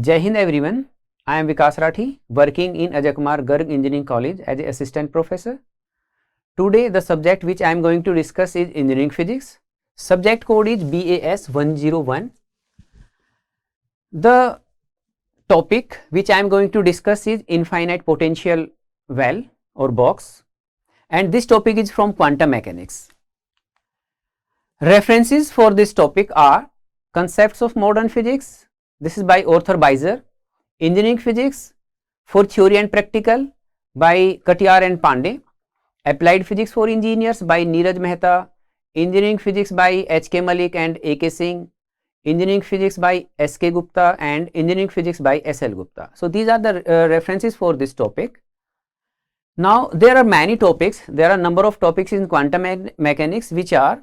Jai Hind everyone. I am Vikas Rathi, working in Ajay Kumar Garg Engineering College as an assistant professor. Today the subject which I am going to discuss is engineering physics. Subject code is BAS 101. The topic which I am going to discuss is infinite potential well or box, and this topic is from quantum mechanics. References for this topic are Concepts of Modern Physics, this is by Arthur Beiser, Engineering Physics for Theory and Practical by Katiyar and Pandey, Applied Physics for Engineers by Neeraj Mehta, Engineering Physics by H.K. Malik and A.K. Singh, Engineering Physics by S.K. Gupta and Engineering Physics by S.L. Gupta. So these are the references for this topic. Now there are many topics, there are a number of topics in quantum mechanics which are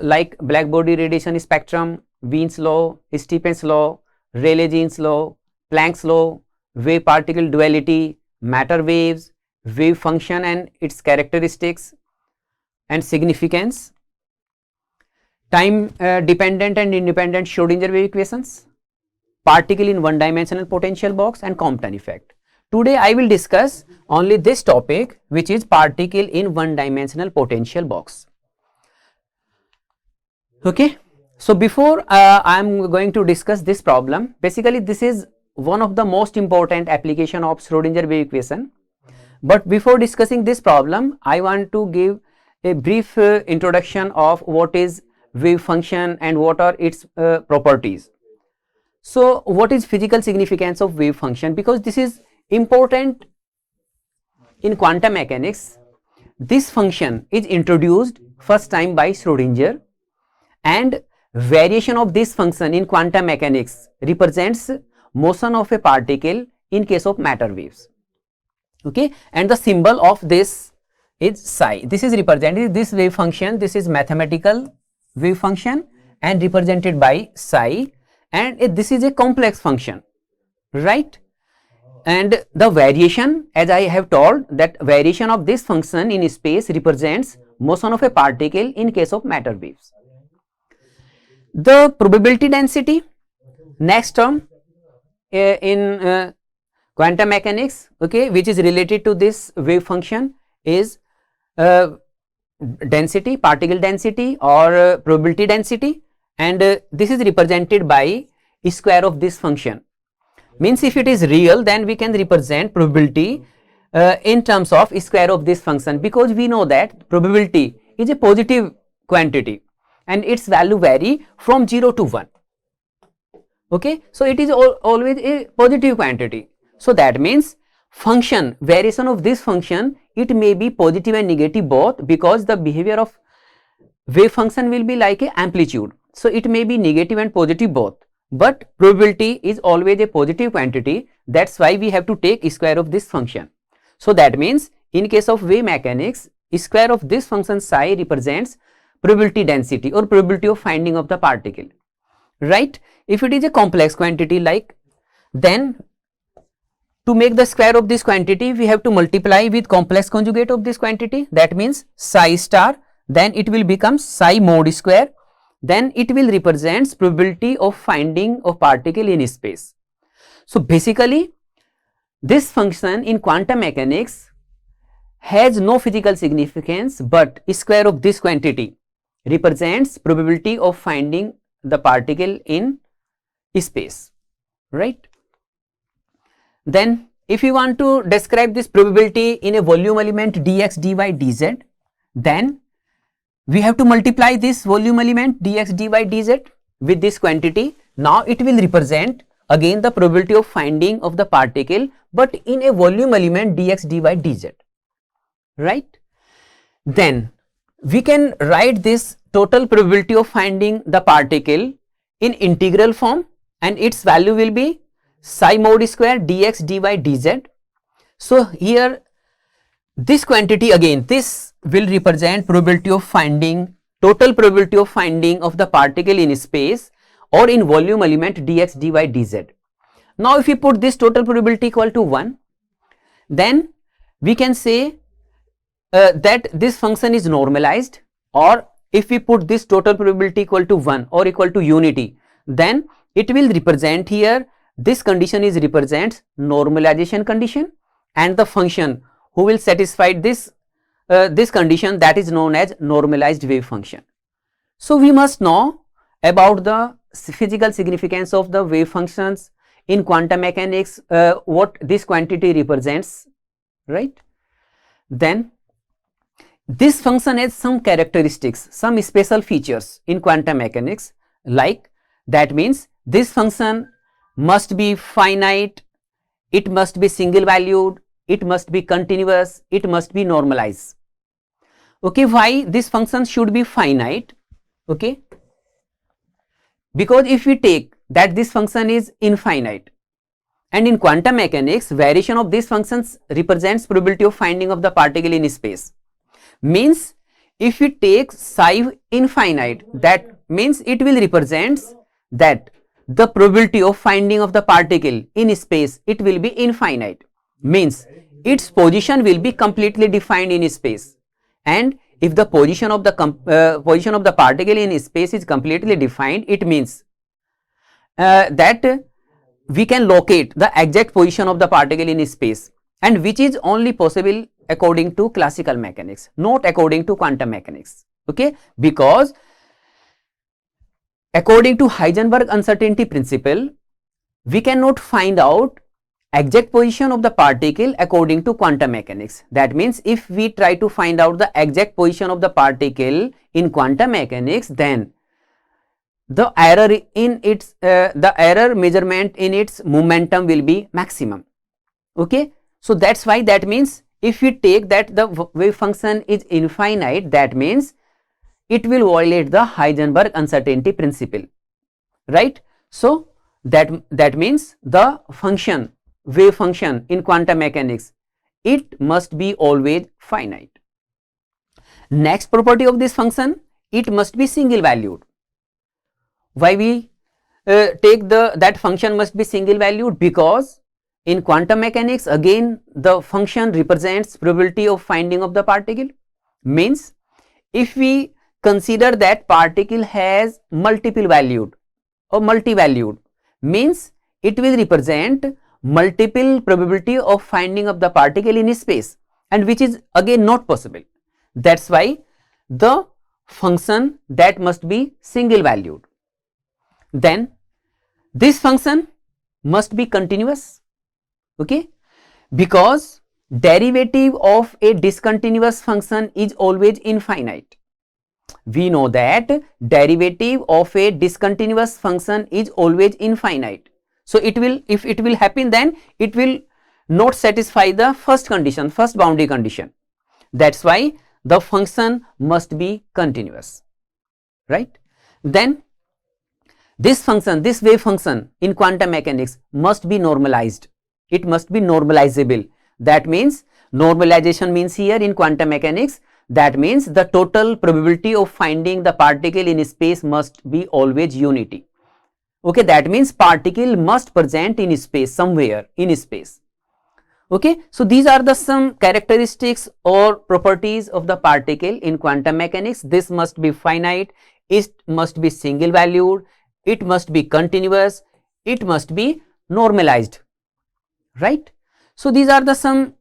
like black body radiation spectrum, Wien's law, Stephen's law, Rayleigh-Jeans law, Planck's law, wave particle duality, matter waves, wave function and its characteristics and significance, time dependent and independent Schrodinger wave equations, particle in one dimensional potential box and Compton effect. Today I will discuss only this topic, which is particle in one dimensional potential box. Okay, so before I am going to discuss this problem, basically this is one of the most important application of Schrodinger wave equation. But before discussing this problem, I want to give a brief introduction of what is wave function and what are its properties. So what is physical significance of wave function? Because this is important in quantum mechanics. This function is introduced first time by Schrodinger, and variation of this function in quantum mechanics represents motion of a particle in case of matter waves. Okay, and the symbol of this is psi. This is represented, this wave function, this is mathematical wave function and represented by psi, and this is a complex function, right? And the variation, as I have told, that variation of this function in space represents motion of a particle in case of matter waves. The probability density, next term in quantum mechanics, okay, which is related to this wave function is density, particle density or probability density, and this is represented by square of this function. Means if it is real, then we can represent probability in terms of square of this function, because we know that probability is a positive quantity and its value vary from 0 to 1. Okay, so it is always a positive quantity. So that means function, variation of this function, it may be positive and negative both, because the behavior of wave function will be like a amplitude. So it may be negative and positive both, but probability is always a positive quantity. That's why we have to take square of this function. So that means in case of wave mechanics, square of this function psi represents probability density or probability of finding of the particle, right? If it is a complex quantity, like, then to make the square of this quantity, we have to multiply with complex conjugate of this quantity, that means psi star, then it will become psi mod square, then it will represent probability of finding of particle in space. So basically this function in quantum mechanics has no physical significance, but square of this quantity represents probability of finding the particle in space, right? Then if you want to describe this probability in a volume element dx dy dz, then we have to multiply this volume element dx dy dz with this quantity. Now it will represent again the probability of finding of the particle, but in a volume element dx dy dz, right? Then we can write this total probability of finding the particle in integral form, and its value will be psi mod square dx dy dz. So here this quantity, again this will represent probability of finding, total probability of finding of the particle in space or in volume element dx dy dz. Now if we put this total probability equal to 1, then we can say that this function is normalized, or if we put this total probability equal to 1 or equal to unity, then it will represent here this condition is represents normalization condition, and the function who will satisfy this this condition, that is known as normalized wave function. So we must know about the physical significance of the wave functions in quantum mechanics, what this quantity represents, right? Then this function has some characteristics, some special features in quantum mechanics, like that means this function must be finite, it must be single valued, it must be continuous, it must be normalized. Okay, why this function should be finite? Okay, because if we take that this function is infinite, and in quantum mechanics variation of these functions represents probability of finding of the particle in space. Means if we take psi infinite, that means it will represents that the probability of finding of the particle in space, it will be infinite, means its position will be completely defined in space. And if the position of the particle in space is completely defined, it means that we can locate the exact position of the particle in space, and which is only possible according to classical mechanics, not according to quantum mechanics. Okay, because according to Heisenberg uncertainty principle, we cannot find out exact position of the particle according to quantum mechanics. That means if we try to find out the exact position of the particle in quantum mechanics, then the error in its the error measurement in its momentum will be maximum. Okay, so that's why, that means if we take that the wave function is infinite, that means it will violate the Heisenberg uncertainty principle, right? So that means the function, wave function in quantum mechanics, it must be always finite. Next property of this function, it must be single valued. Why we take that function must be single valued? Because in quantum mechanics again the function represents probability of finding of the particle. Means if we consider that particle has multiple valued or multi-valued, means it will represent multiple probability of finding of the particle in space, and which is again not possible. That's why the function that must be single valued. Then this function must be continuous. Okay, because derivative of a discontinuous function is always infinite. We know that derivative of a discontinuous function is always infinite. So it will, if it will happen, then it will not satisfy the first condition, first boundary condition. That's why the function must be continuous, right? Then this function, this wave function in quantum mechanics must be normalized. It must be normalizable. That means normalization means here in quantum mechanics, that means the total probability of finding the particle in space must be always unity. Okay, that means particle must present in space, somewhere in space. Okay, so these are the some characteristics or properties of the particle in quantum mechanics. This must be finite, it must be single valued, it must be continuous, it must be normalized, right? So these are the some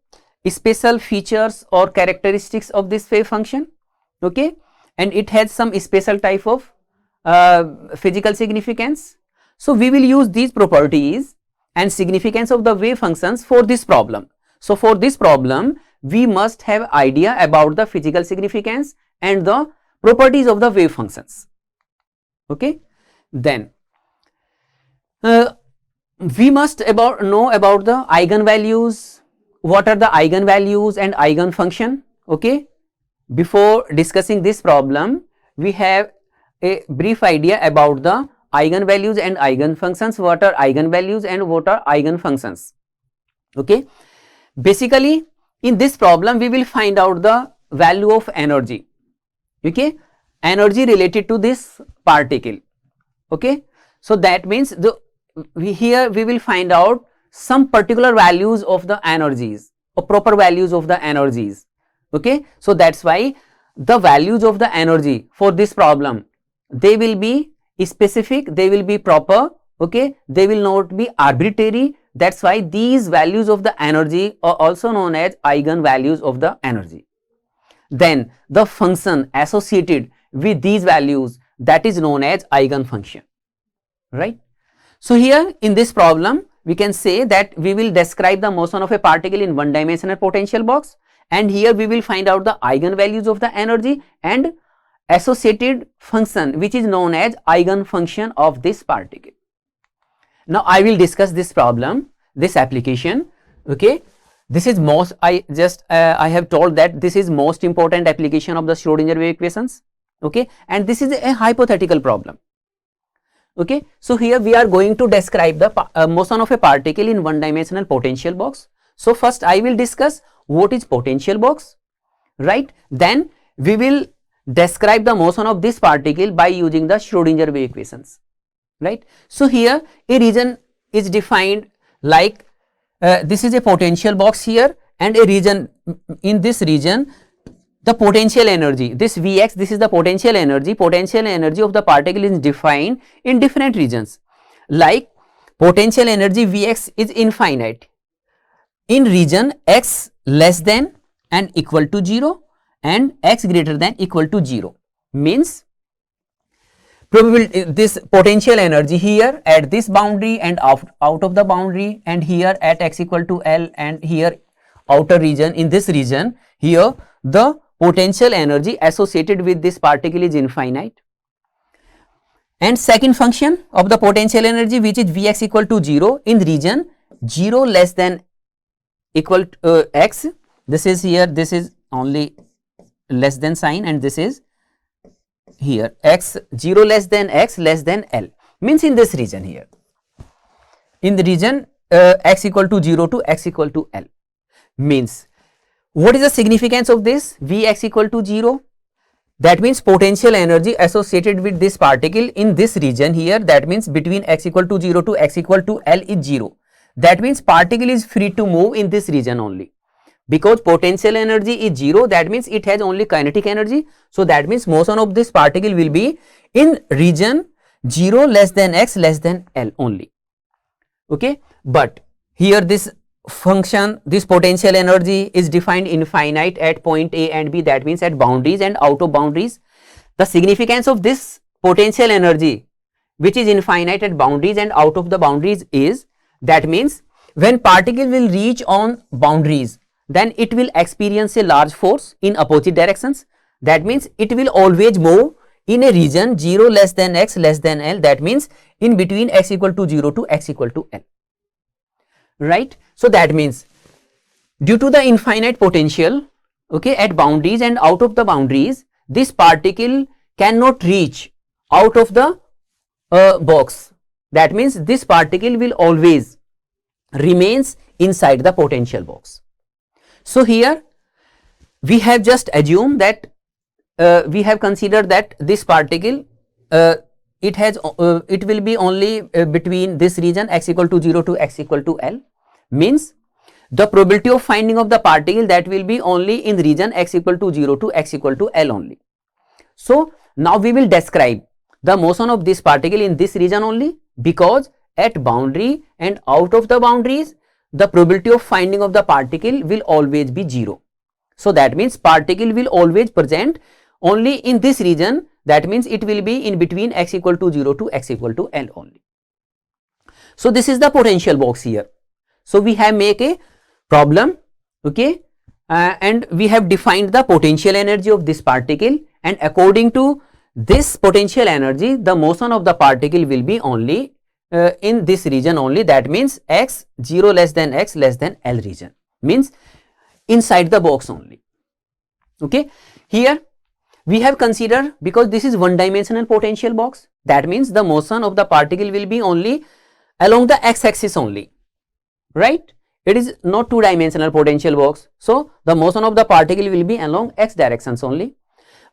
special features or characteristics of this wave function. Okay, and it has some special type of physical significance. So we will use these properties and significance of the wave functions for this problem. So for this problem we must have idea about the physical significance and the properties of the wave functions. Okay, then we must know about the eigenvalues. What are the eigenvalues and eigenfunction? Okay, before discussing this problem, we have a brief idea about the eigenvalues and eigenfunctions. What are eigenvalues and what are eigenfunctions? Okay, basically in this problem we will find out the value of energy. Okay, energy related to this particle. Okay, so that means here we will find out some particular values of the energies or proper values of the energies. Okay, so that's why the values of the energy for this problem, they will be specific, they will be proper. Okay, they will not be arbitrary. That's why these values of the energy are also known as eigenvalues of the energy. Then the function associated with these values, that is known as eigenfunction, right? So here in this problem we can say that we will describe the motion of a particle in one dimensional potential box, and here we will find out the eigenvalues of the energy and associated function which is known as eigenfunction of this particle. Now I will discuss this problem, this application. Okay, this is most, I have told that this is most important application of the Schrodinger wave equations. Okay, and this is a hypothetical problem. Okay, so here we are going to describe the motion of a particle in one dimensional potential box. So first I will discuss what is potential box, right? Then we will describe the motion of this particle by using the Schrodinger wave equations, right? So here a region is defined like this is a potential box here, and a region, in this region the potential energy, this Vx, this is the potential energy of the particle is defined in different regions. Like potential energy Vx is infinite in region x less than and equal to 0 and x greater than equal to 0. Means probability, this potential energy here at this boundary and out of the boundary, and here at x equal to L, and here outer region, in this region here the potential energy associated with this particle is infinite. And second function of the potential energy, which is Vx equal to 0 in region 0 less than equal to x, this is here, this is only less than sign, and this is here x 0 less than x less than L, means in this region here, in the region x equal to 0 to x equal to L. Means what is the significance of this Vx equal to 0? That means potential energy associated with this particle in this region here, that means between x equal to 0 to x equal to L is 0. That means particle is free to move in this region only. Because potential energy is 0, that means it has only kinetic energy. So that means motion of this particle will be in region 0 less than x less than L only. Okay, but here this function, this potential energy is defined infinite at point A and B, that means at boundaries and out of boundaries. The significance of this potential energy which is infinite at boundaries and out of the boundaries is, that means when particle will reach on boundaries, then it will experience a large force in opposite directions. That means it will always move in a region 0 less than x less than L, that means in between x equal to 0 to x equal to L, right? So that means due to the infinite potential, okay, at boundaries and out of the boundaries, this particle cannot reach out of the box. That means this particle will always remains inside the potential box. So here we have just assumed that we have considered that this particle it will be only between this region x equal to 0 to x equal to L. Means the probability of finding of the particle, that will be only in region x equal to 0 to x equal to L only. So now we will describe the motion of this particle in this region only, because at boundary and out of the boundaries the probability of finding of the particle will always be 0. So that means particle will always present only in this region, that means it will be in between x equal to 0 to x equal to L only. So this is the potential box here. So we have make a problem, okay, and we have defined the potential energy of this particle, and according to this potential energy the motion of the particle will be only in this region only, that means x 0 less than x less than L region, means inside the box only. Okay, here we have considered, because this is one dimensional potential box, that means the motion of the particle will be only along the x axis only, right? It is not two dimensional potential box, so the motion of the particle will be along x directions only.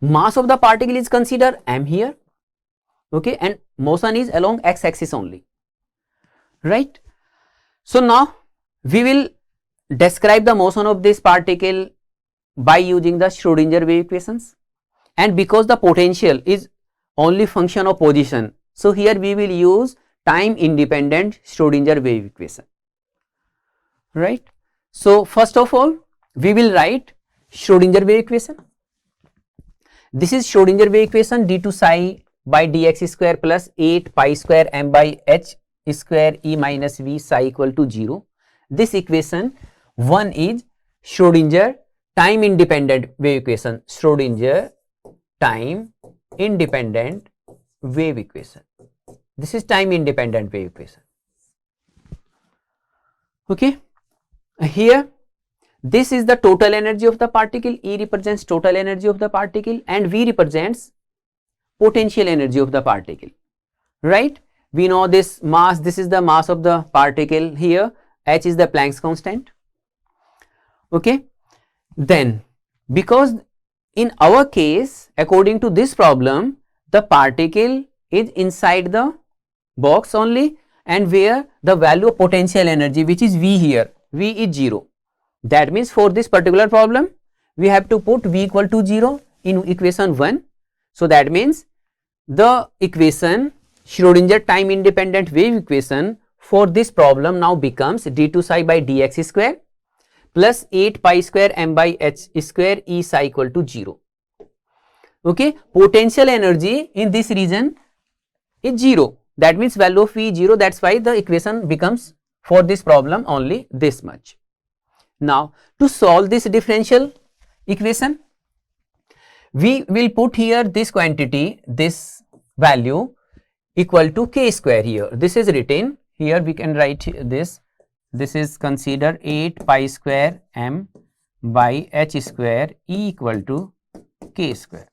Mass of the particle is considered m here, okay, and motion is along x axis only, right? So now we will describe the motion of this particle by using the Schrodinger wave equations, and because the potential is only function of position, so here we will use time independent Schrodinger wave equation, right? So first of all, we will write Schrodinger wave equation. This is Schrodinger wave equation, d2 psi by dx square plus 8 pi square m by h square e minus v psi equal to 0. This equation 1 is Schrodinger time independent wave equation, Schrodinger time independent wave equation. This is time independent wave equation. Okay, here this is the total energy of the particle. E represents total energy of the particle and V represents potential energy of the particle, right? We know this mass, this is the mass of the particle, here h is the Planck's constant. Okay, then because in our case, according to this problem, the particle is inside the box only, and where the value of potential energy, which is V here, V is 0. That means for this particular problem, we have to put V equal to 0 in equation 1. So that means the equation Schrodinger time independent wave equation for this problem now becomes d2 psi by dx square plus 8 pi square m by h square e psi equal to 0. Okay, potential energy in this region is 0. That means value of V is 0. That's why the equation becomes for this problem only this much. Now to solve this differential equation, we will put here this quantity, this value equal to k square here. This is written here, we can write this. This is considered 8 pi square m by h square e equal to k square,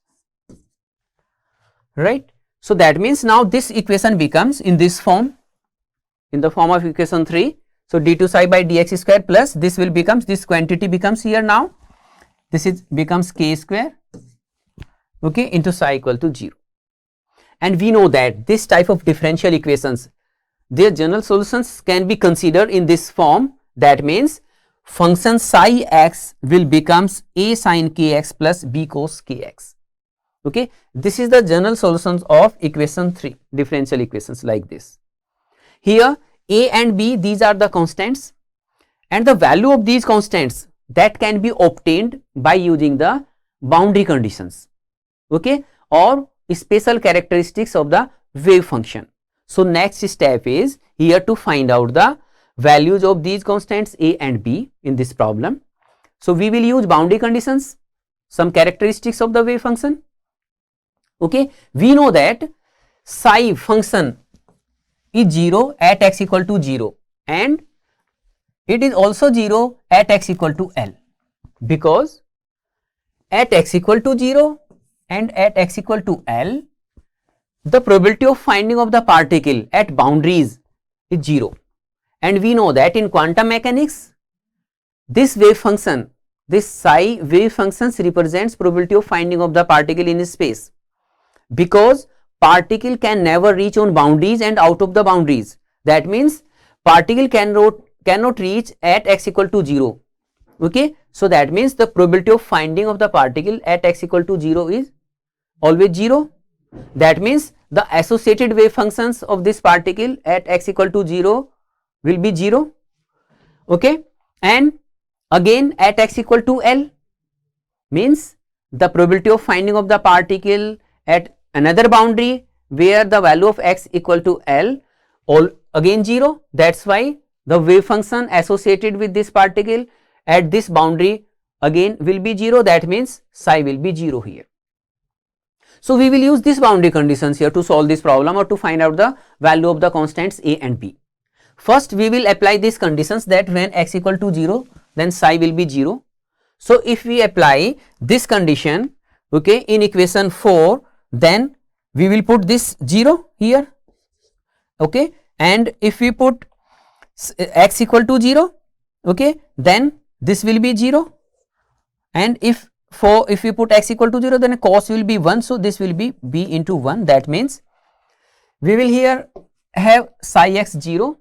right? So that means now this equation becomes in this form, in the form of equation 3. So d2 psi by dx square plus this will becomes, this quantity becomes here now, this is becomes k square, okay, into psi equal to 0. And we know that this type of differential equations, their general solutions can be considered in this form. That means function psi x will becomes a sin kx plus b cos kx. Okay, this is the general solutions of equation 3, differential equations like this. Here a and b, these are the constants, and the value of these constants that can be obtained by using the boundary conditions, okay, or special characteristics of the wave function. So next step is here to find out the values of these constants a and b in this problem. So we will use boundary conditions, some characteristics of the wave function. Okay, we know that psi function is 0 at x equal to 0 and it is also 0 at x equal to L, because at x equal to 0 and at x equal to L, the probability of finding of the particle at boundaries is 0. And we know that in quantum mechanics, this wave function, this psi wave functions represents probability of finding of the particle in space, because particle can never reach on boundaries and out of the boundaries. That means particle cannot reach at x equal to 0. Okay, so that means the probability of finding of the particle at x equal to 0 is always 0. That means the associated wave functions of this particle at x equal to 0 will be 0. Okay, and again at x equal to L means the probability of finding of the particle at another boundary where the value of x equal to L, all again 0. That's why the wave function associated with this particle at this boundary again will be 0. That means psi will be 0 here. So we will use this boundary conditions here to solve this problem or to find out the value of the constants a and b. First we will apply these conditions that when x equal to 0, then psi will be 0. So if we apply this condition, okay, in equation 4, then we will put this 0 here, okay, and if we put x equal to 0, okay, then this will be 0, and if we put x equal to 0, then cos will be 1, so this will be b into 1. That means we will here have psi x 0,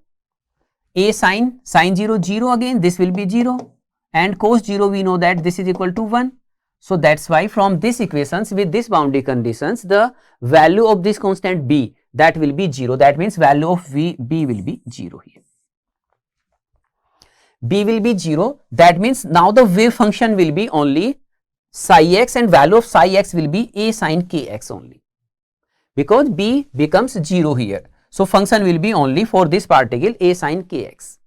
a sin 0 0, again this will be 0, and cos 0 we know that this is equal to 1. So that's why from this equations with this boundary conditions, the value of this constant b that will be 0. That means value of B will be 0 here. B will be 0. That means now the wave function will be only psi x, and value of psi x will be A sin kx only, because B becomes 0 here. So function will be only for this particle A sin kx.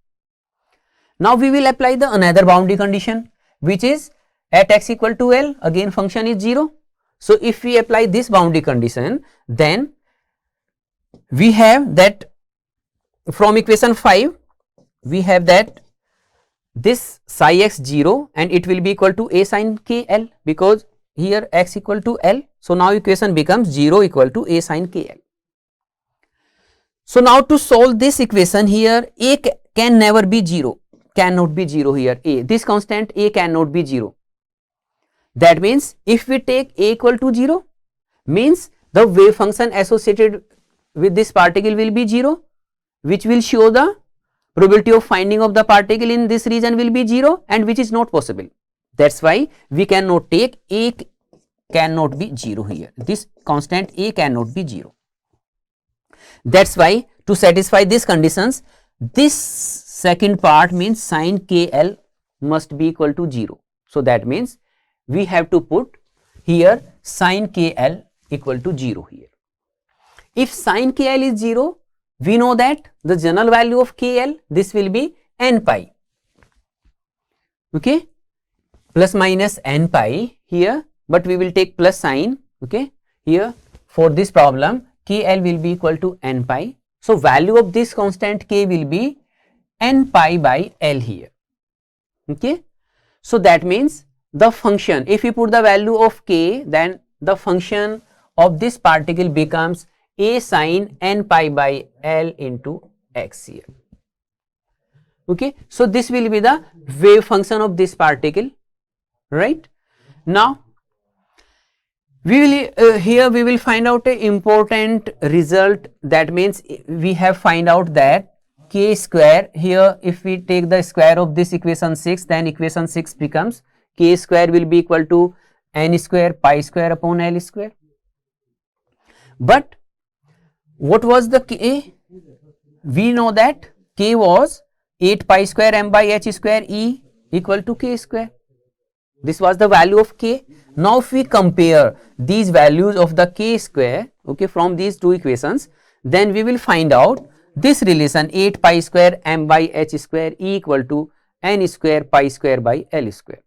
Now we will apply the another boundary condition, which is at x equal to L, again function is 0. So if we apply this boundary condition, then we have that from equation 5, we have that this psi x 0 and it will be equal to A sin kl, because here x equal to L. So now equation becomes 0 equal to A sin kl. So now to solve this equation, here A can never be 0, cannot be 0 here. A, this constant A cannot be 0. That means if we take A equal to 0, means the wave function associated with this particle will be 0, which will show the probability of finding of the particle in this region will be 0, and which is not possible. That's why we cannot take A cannot be 0 here. This constant A cannot be 0. That's why to satisfy these conditions, this second part means sin kl must be equal to 0. So that means we have to put here sin kl equal to 0 here. If sin kl is 0, we know that the general value of kl, this will be n pi, okay, plus minus n pi here, but we will take plus sign, okay, here for this problem kl will be equal to n pi. So value of this constant k will be n pi by L here, okay. So that means the function, if we put the value of k, then the function of this particle becomes A sin n pi by L into x here, okay. So this will be the wave function of this particle, right. Now we will here we will find out a important result. That means we have find out that k square, here if we take the square of this equation 6, then equation 6 becomes k square will be equal to n square pi square upon L square. But what was the k? We know that k was 8 pi square m by h square E equal to k square. This was the value of k. Now if we compare these values of the k square, okay, from these two equations, then we will find out this relation 8 pi square m by h square E equal to n square pi square by L square,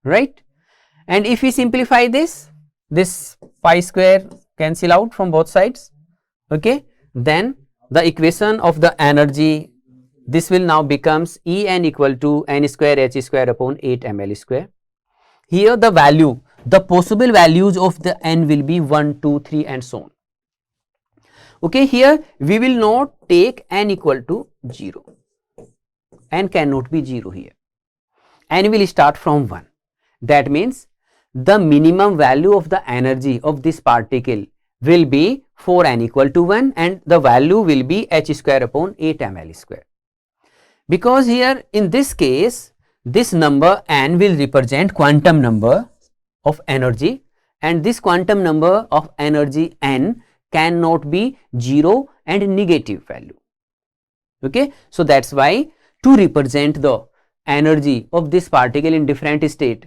right. And if we simplify this pi square cancel out from both sides, okay, then the equation of the energy, this will now becomes En equal to n square h square upon 8 ml square. Here the value, the possible values of the n will be 1, 2, 3 and so on, okay. Here we will not take n equal to 0, n cannot be 0 here, n will start from 1. That means the minimum value of the energy of this particle will be for n equal to 1, and the value will be h square upon 8 ml square. Because here in this case, this number n will represent quantum number of energy, and this quantum number of energy n cannot be 0 and negative value, okay. So that's why to represent the energy of this particle in different state,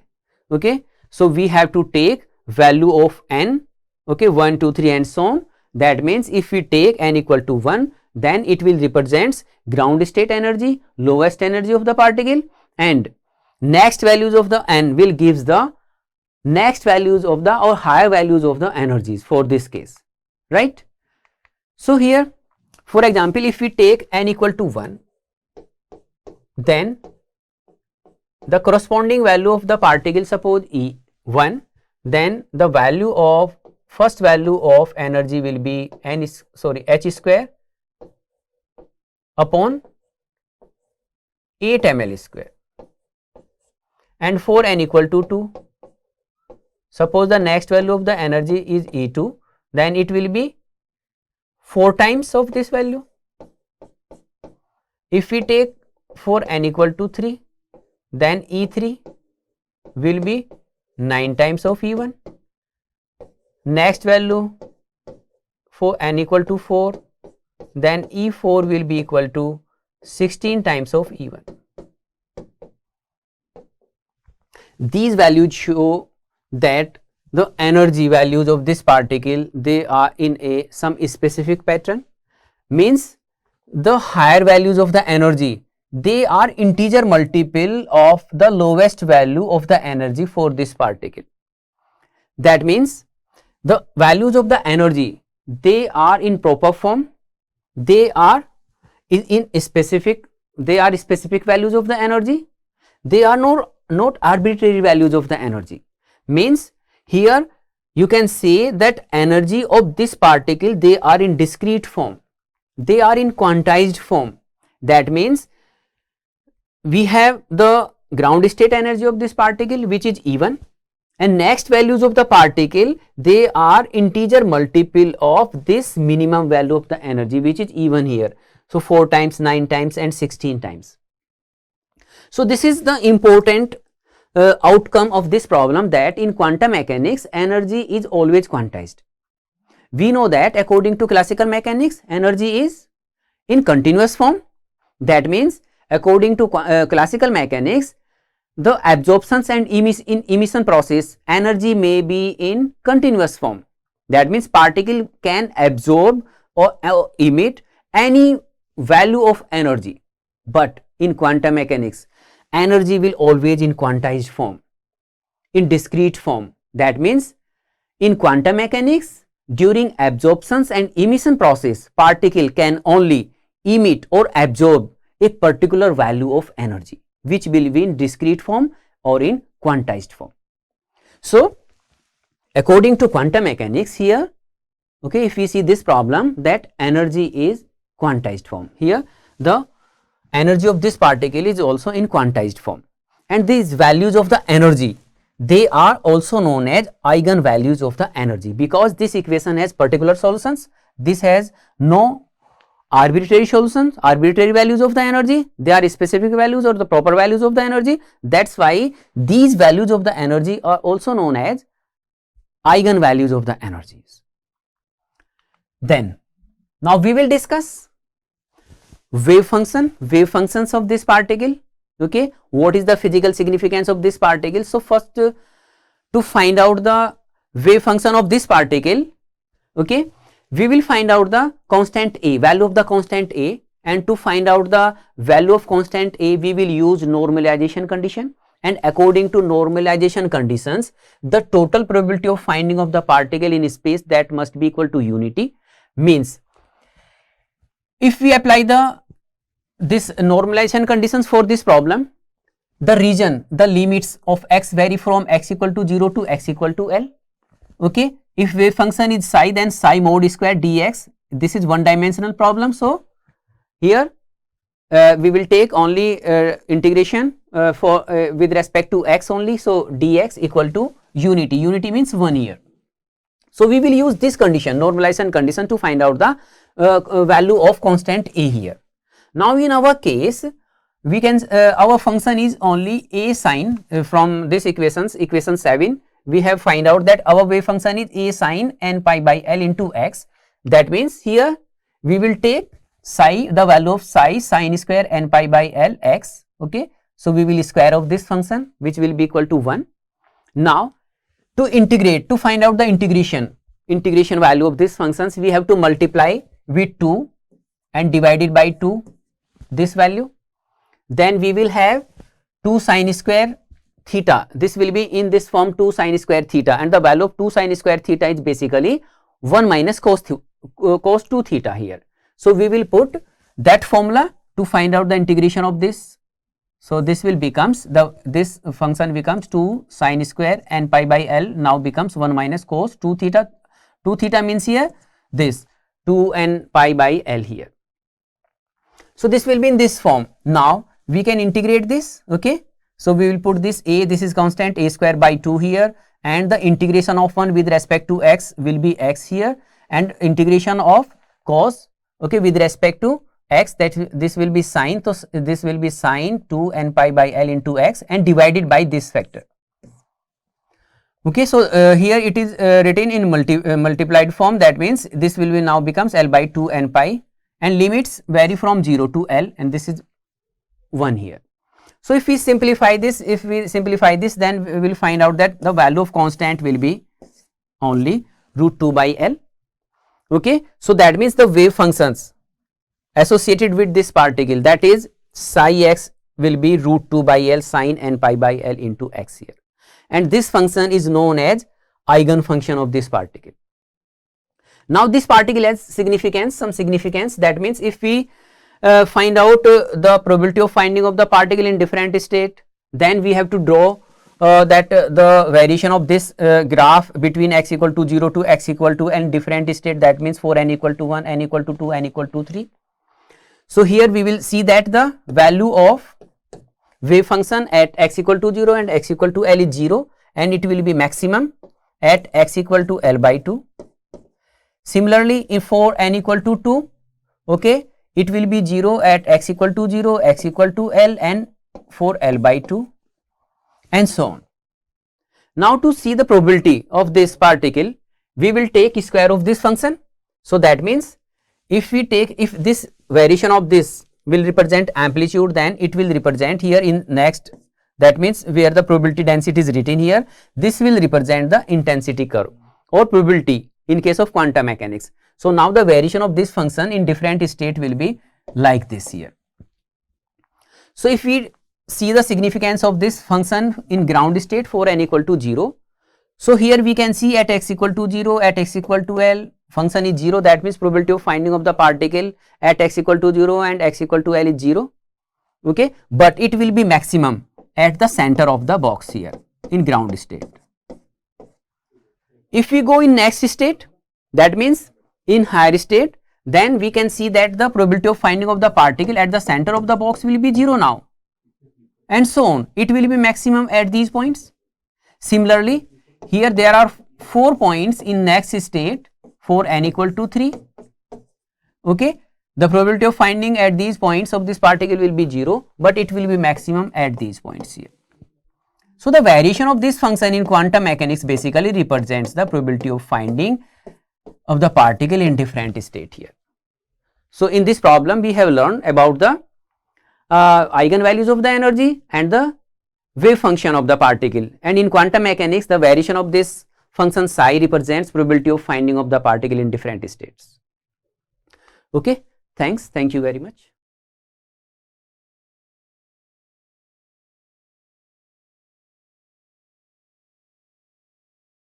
okay, so we have to take value of n, okay, 1, 2, 3 and so on. That means if we take n equal to 1, then it will represents ground state energy, lowest energy of the particle, and next values of the n will gives the next values of the or higher values of the energies for this case, right. So here for example, if we take n equal to 1, then the corresponding value of the particle, suppose E1, then the value of first value of energy will be h square upon 8 ml square, and for n equal to 2, suppose the next value of the energy is E2, then it will be 4 times of this value. If we take for n equal to 3, then E3 will be 9 times of E1. Next value for n equal to 4, then E4 will be equal to 16 times of E1. These values show that the energy values of this particle, they are in some specific pattern. Means the higher values of the energy, they are integer multiple of the lowest value of the energy for this particle. That means the values of the energy, they are in proper form, they are in specific, they are specific values of the energy, they are not arbitrary values of the energy. Means here you can say that energy of this particle, they are in discrete form, they are in quantized form. That means we have the ground state energy of this particle, which is E1, and next values of the particle, they are integer multiple of this minimum value of the energy, which is E1 here. So 4 times, 9 times and 16 times. So this is the important outcome of this problem, that in quantum mechanics energy is always quantized. We know that according to classical mechanics, energy is in continuous form. That means according to classical mechanics, the absorptions and emission process, energy may be in continuous form. That means particle can absorb or emit any value of energy, but in quantum mechanics energy will always in quantized form, in discrete form. That means in quantum mechanics, during absorptions and emission process, particle can only emit or absorb a particular value of energy, which will be in discrete form or in quantized form. So according to quantum mechanics here, okay, if we see this problem, that energy is quantized form. Here the energy of this particle is also in quantized form, and these values of the energy, they are also known as eigen values of the energy, because this equation has particular solutions, this has no arbitrary solutions, arbitrary values of the energy, they are specific values or the proper values of the energy. That's why these values of the energy are also known as eigen values of the energies. Then now we will discuss wave functions of this particle. Okay, what is the physical significance of this particle? So first, to find out the wave function of this particle, okay, we will find out the constant A, value of the constant A, and to find out the value of constant A, we will use normalization condition, and according to normalization conditions, the total probability of finding of the particle in space, that must be equal to unity. Means if we apply this normalization conditions for this problem, the region, the limits of x vary from x equal to 0 to x equal to L. Okay, if wave function is psi, then psi mod square dx, this is one dimensional problem. So here we will take only integration for with respect to x only. So dx equal to unity, unity means 1 year. So we will use this condition, normalization condition, to find out the value of constant A here. Now in our case, we can our function is only a sine. From this equation 7, we have find out that our wave function is a sine n pi by L into x. That means here we will take psi, the value of psi sine square n pi by L x. Okay, so we will square of this function, which will be equal to 1. Now to integrate, to find out the integration value of these functions, we have to multiply with 2 and divide it by 2 this value. Then we will have 2 sine square theta, this will be in this form 2 sine square theta, and the value of 2 sine square theta is basically 1 minus cos 2 theta here. So we will put that formula to find out the integration of this. So this will becomes this function becomes 2 sine square n pi by L, now becomes 1 minus cos 2 theta. 2 theta means here this 2 n pi by L here. So this will be in this form. Now we can integrate this. Okay, so we will put this a, this is constant, a square by 2 here, and the integration of 1 with respect to x will be x here, and integration of cos, okay, with respect to x, that this will be sine, so this will be sine 2 n pi by L into x, and divided by this factor. Okay, so here it is written in multiplied form. That means this will be now becomes L by 2 n pi, and limits vary from 0 to L, and this is 1 here. So if we simplify this, then we will find out that the value of constant will be only root 2 by L. Okay, so that means the wave functions associated with this particle, that is psi x, will be root 2 by L sine n pi by L into x here, and this function is known as eigen function of this particle. Now this particle has significance, some significance. That means if we find out the probability of finding of the particle in different state, then we have to draw the variation of this graph between x equal to 0 to x equal to n different state. That means for n equal to 1, n equal to 2, n equal to 3. So here we will see that the value of wave function at x equal to 0 and x equal to L is 0, and it will be maximum at x equal to L by 2. Similarly, if for n equal to 2, okay, it will be 0 at x equal to 0, x equal to L, and for L by 2, and so on. Now to see the probability of this particle, we will take square of this function. So that means if this variation of this will represent amplitude, then it will represent here in next, that means where the probability density is written here, this will represent the intensity curve or probability in case of quantum mechanics. So now the variation of this function in different state will be like this here. So if we see the significance of this function in ground state for n equal to 0, so here we can see at x equal to 0, at x equal to L, function is 0, that means probability of finding of the particle at x equal to 0 and x equal to L is 0, okay, but it will be maximum at the center of the box here in ground state. If we go in next state, that means in higher state, then we can see that the probability of finding of the particle at the center of the box will be 0 now, and so on. It will be maximum at these points. Similarly, here there are 4 points in next state for n equal to 3. Okay, the probability of finding at these points of this particle will be 0, but it will be maximum at these points here. So the variation of this function in quantum mechanics basically represents the probability of finding of the particle in different state here. So in this problem we have learned about the eigenvalues of the energy and the wave function of the particle, and in quantum mechanics the variation of this function psi represents probability of finding of the particle in different states. Okay, thanks, thank you very much.